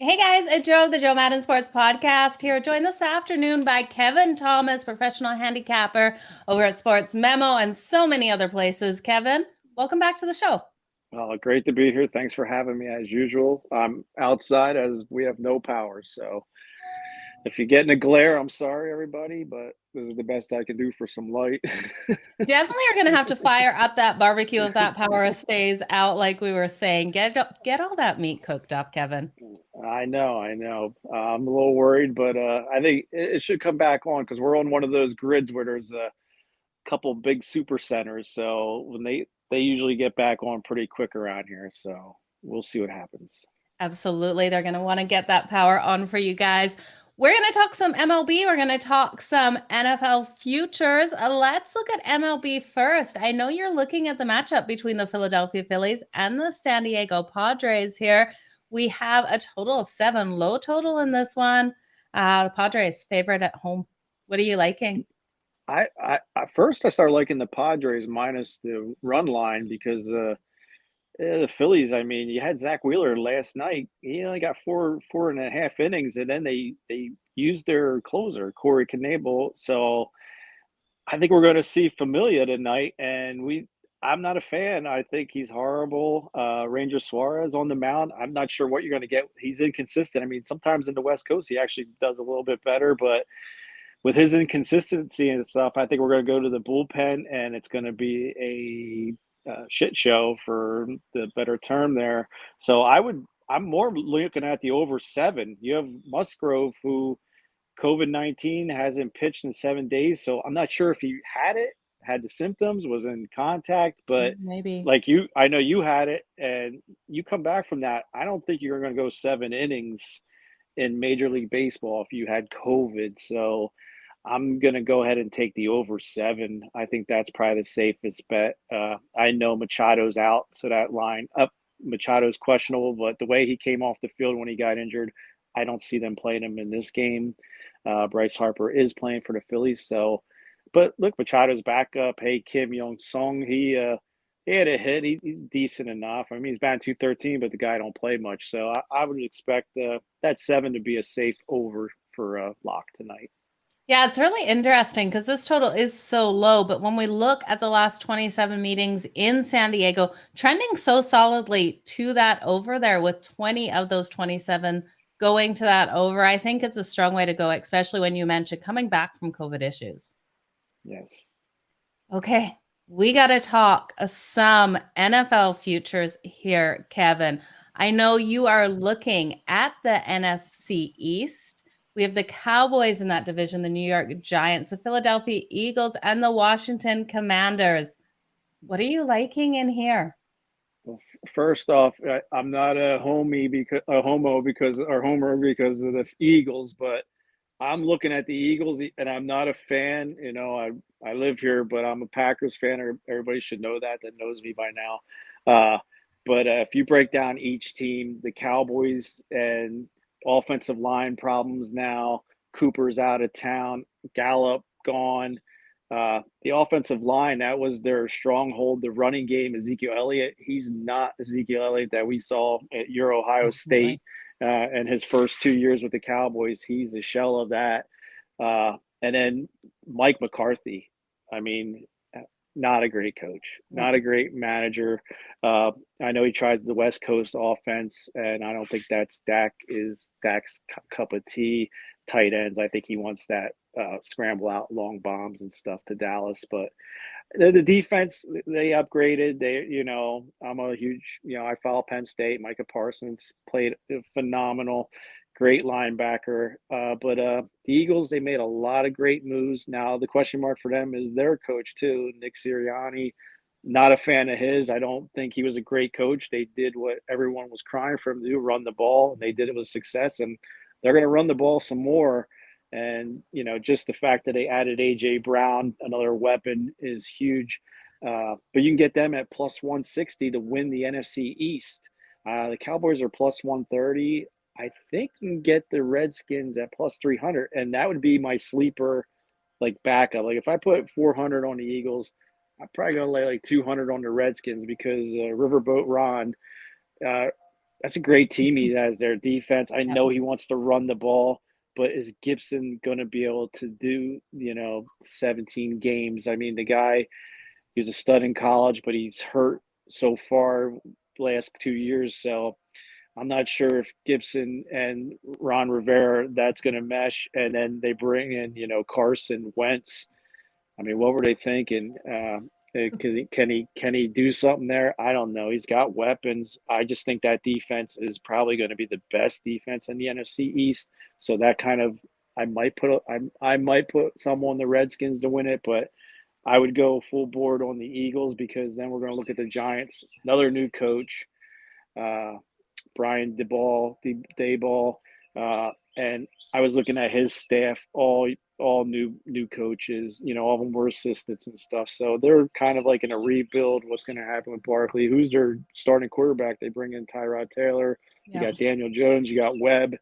Hey guys, it's Joe, the Joe Madden Sports Podcast here, joined this afternoon by Kevin Thomas, professional handicapper over at Sports Memo and so many other places. Kevin, welcome back to the show. Great to be here. Thanks for having me as usual. I'm outside as we have no power. So if you get in a glare, I'm sorry, everybody, but this is the best I can do for some light. Definitely are going to have to fire up that barbecue if that power stays out, like we were saying. Get all that meat cooked up, Kevin. I know. I'm a little worried, but I think it should come back on because we're on one of those grids where there's a couple big super centers. So when they usually get back on pretty quick around here. So we'll see what happens. Absolutely. They're going to want to get that power on for you guys. We're going to talk some MLB. We're going to talk some NFL futures. Let's look at MLB first. I know you're looking at the matchup between the Philadelphia Phillies and the San Diego Padres here. We have a total of 7, low total in this one. The Padres favorite at home. What are you liking? I at first I started liking the Padres minus the run line because the Phillies. I mean, you had Zach Wheeler last night. He only got four and a half innings, and then they used their closer Corey Knebel. So I think we're going to see Familia tonight, and I'm not a fan. I think he's horrible. Ranger Suarez on the mound. I'm not sure what you're going to get. He's inconsistent. I mean, sometimes in the West Coast he actually does a little bit better, but with his inconsistency and stuff, I think we're going to go to the bullpen, and it's going to be a shit show for the better term there. So I'm more looking at the over 7. You have Musgrove, who COVID-19 hasn't pitched in 7 days, so I'm not sure if he had the symptoms, was in contact, but Maybe. like you, I know you had it, and you come back from that. I don't think you're going to go 7 innings in Major League Baseball if you had COVID. So I'm going to go ahead and take the over 7. I think that's probably the safest bet. I know Machado's out, so that line up, Machado's questionable, but the way he came off the field when he got injured, I don't see them playing him in this game. Bryce Harper is playing for the Phillies, so. But look, Machado's backup. Hey, Kim Young Sung, he had a hit. He's decent enough. I mean, he's batting 213, but the guy don't play much. So I would expect that 7 to be a safe over for lock tonight. Yeah, it's really interesting because this total is so low. But when we look at the last 27 meetings in San Diego, trending so solidly to that over there with 20 of those 27 going to that over, I think it's a strong way to go, especially when you mentioned coming back from COVID issues. Yes. Okay, we got to talk some NFL futures here, Kevin. I know you are looking at the NFC East. We have the Cowboys in that division, the New York Giants, the Philadelphia Eagles, and the Washington Commanders. What are you liking in here? Well, first off, I'm not a homo because or homer because of the Eagles, but I'm looking at the Eagles, and I'm not a fan. I live here, but I'm a Packers fan. Everybody should know that knows me by now. But if you break down each team, the Cowboys and offensive line problems now, Cooper's out of town, Gallup gone. The offensive line, that was their stronghold. The running game, Ezekiel Elliott, he's not Ezekiel Elliott that we saw at your Ohio Oh, boy. State and his first 2 years with the Cowboys. He's a shell of that. And then Mike McCarthy, I mean, not a great coach, not a great manager. I know he tried the West Coast offense, and I don't think that's Dak's cup of tea. Tight ends, I think he wants that scramble out long bombs and stuff to Dallas. But the defense, they upgraded. I'm a huge, I follow Penn State. Micah Parsons played phenomenal, great linebacker. But the Eagles, they made a lot of great moves. Now the question mark for them is their coach too, Nick Sirianni. Not a fan of his. I don't think he was a great coach. They did what everyone was crying for him to do, run the ball, and they did it with success. And they're going to run the ball some more. And, just the fact that they added A.J. Brown, another weapon, is huge. But you can get them at plus 160 to win the NFC East. The Cowboys are plus 130. I think you can get the Redskins at plus 300. And that would be my sleeper, like, backup. Like, if I put 400 on the Eagles, I'm probably going to lay like 200 on the Redskins because Riverboat Ron, uh, That's a great team he has there. Defense. I Yeah. know he wants to run the ball, but is Gibson going to be able to do, 17 games? I mean, the guy, he was a stud in college, but he's hurt so far the last 2 years. So I'm not sure if Gibson and Ron Rivera, that's going to mesh. And then they bring in, Carson Wentz. I mean, what were they thinking? Can he do something there? I don't know. He's got weapons. I just think that defense is probably going to be the best defense in the NFC East. So that kind of I might put some on the Redskins to win it, but I would go full board on the Eagles because then we're going to look at the Giants. Another new coach, uh, Brian Dayball, and I was looking at his staff, all new coaches, all of them were assistants and stuff. So they're kind of like in a rebuild. What's going to happen with Barkley? Who's their starting quarterback? They bring in Tyrod Taylor. You Yeah. got Daniel Jones. You got Webb.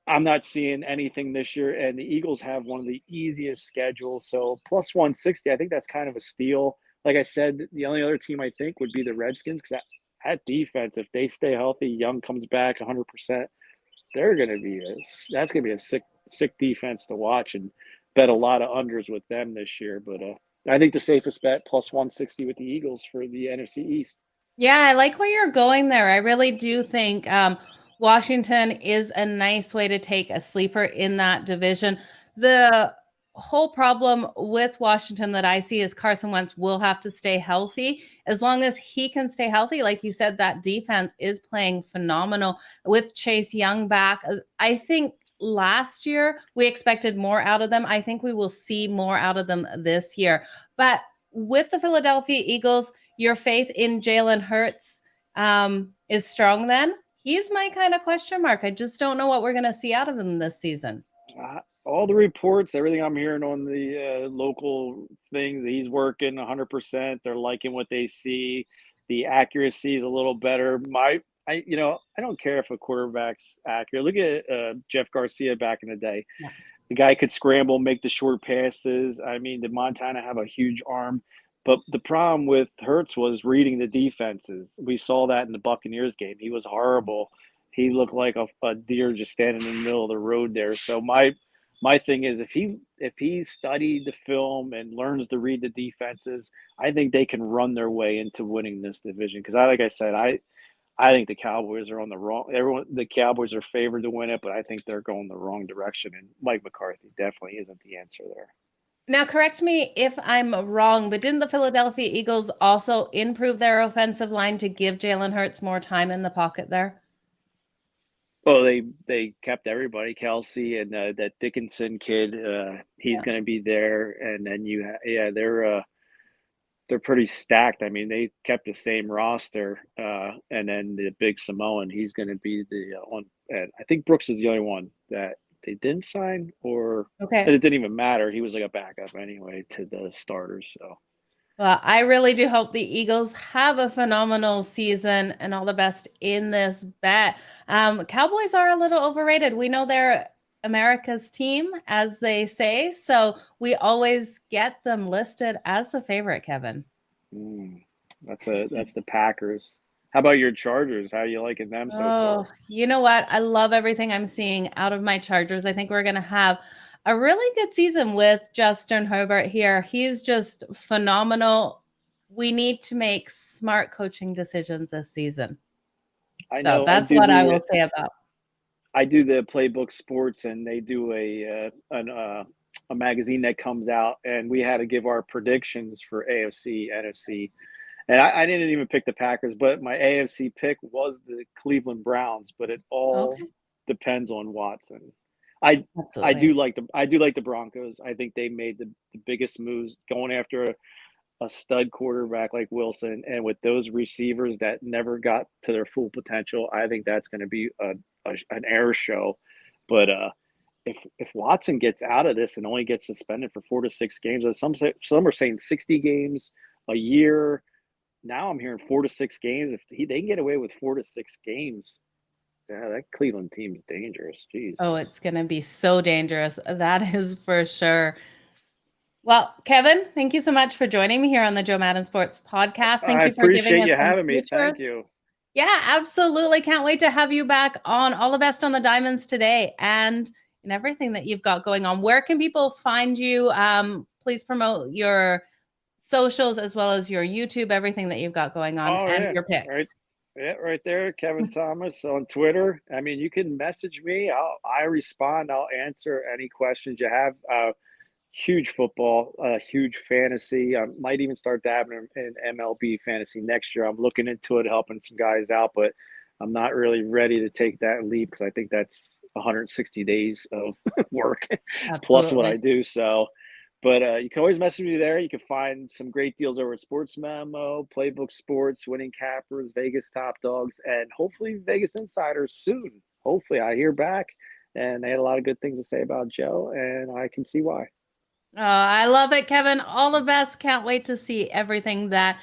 I'm not seeing anything this year, and the Eagles have one of the easiest schedules. So plus 160, I think that's kind of a steal. Like I said, the only other team I think would be the Redskins because that defense, if they stay healthy, Young comes back 100%, that's going to be a sick defense to watch and bet a lot of unders with them this year. But I think the safest bet plus 160 with the Eagles for the NFC East. Yeah, I like where you're going there. I really do think Washington is a nice way to take a sleeper in that division. The whole problem with Washington that I see is Carson Wentz will have to stay healthy. As long as he can stay healthy, like you said, that defense is playing phenomenal with Chase Young back. I think last year we expected more out of them. I think we will see more out of them this year. But with the Philadelphia Eagles, your faith in Jalen Hurts is strong then? He's my kind of question mark. I just don't know what we're going to see out of him this season. All the reports, everything I'm hearing on the local things, he's working 100%. They're liking what they see. The accuracy is a little better. I don't care if a quarterback's accurate. Look at Jeff Garcia back in the day. Yeah. The guy could scramble, make the short passes. I mean, did Montana have a huge arm? But the problem with Hurts was reading the defenses. We saw that in the Buccaneers game. He was horrible. He looked like a deer just standing in the middle of the road there. So my thing is if he studied the film and learns to read the defenses, I think they can run their way into winning this division. Because like I said, I think the Cowboys are on the wrong. The Cowboys are favored to win it, but I think they're going the wrong direction. And Mike McCarthy definitely isn't the answer there. Now, correct me if I'm wrong, but didn't the Philadelphia Eagles also improve their offensive line to give Jalen Hurts more time in the pocket there? Well, they kept everybody. Kelsey and that Dickinson kid, he's going to be there. And then they're pretty stacked. I mean, they kept the same roster, and then the big Samoan, he's going to be the one. And I think Brooks is the only one that they didn't sign, or Okay. it didn't even matter. He was like a backup anyway to the starters. So. Well, I really do hope the Eagles have a phenomenal season and all the best in this bet. Cowboys are a little overrated. We know they're America's team, as they say, so we always get them listed as a favorite, Kevin. That's the Packers. How about your Chargers? How are you liking them so far? You know what? I love everything I'm seeing out of my Chargers. I think we're going to have a really good season with Justin Herbert here. He's just phenomenal. We need to make smart coaching decisions this season. I know. That's what I will say about. I do the Playbook Sports, and they do a magazine that comes out, and we had to give our predictions for AFC, NFC. And I didn't even pick the Packers, but my AFC pick was the Cleveland Browns. But it all depends on Watson. I do like the Broncos. I think they made the biggest moves going after a stud quarterback like Wilson, and with those receivers that never got to their full potential, I think that's going to be an air show. But if Watson gets out of this and only gets suspended for 4 to 6 games, as some are saying 60 games a year. Now I'm hearing 4 to 6 games. If they can get away with 4 to 6 games, yeah, that Cleveland team is dangerous. Jeez. Oh, it's going to be so dangerous. That is for sure. Well, Kevin, thank you so much for joining me here on the Joe Madden Sports Podcast. Thank you for giving us having me. Thank you. Yeah, absolutely. Can't wait to have you back on. All the best on the diamonds today and in everything that you've got going on. Where can people find you? Please promote your socials as well as your YouTube, everything that you've got going on Oh and yeah, your right. picks. Yeah, right there, Kevin Thomas on Twitter. I mean, you can message me. I respond. I'll answer any questions you have. Huge football, huge fantasy. I might even start dabbling in MLB fantasy next year. I'm looking into it, helping some guys out, but I'm not really ready to take that leap because I think that's 160 days of work plus what I Absolutely. do. So, but you can always message me there. You can find some great deals over at Sports Memo, Playbook Sports, Winning Cappers, Vegas Top Dogs, and hopefully Vegas Insiders soon. Hopefully, I hear back, and they had a lot of good things to say about Joe, and I can see why. Oh, I love it, Kevin. All the best. Can't wait to see everything that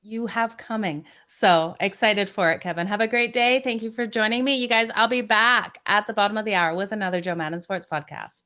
you have coming. So excited for it, Kevin. Have a great day. Thank you for joining me. You guys, I'll be back at the bottom of the hour with another Joe Madden Sports Podcast.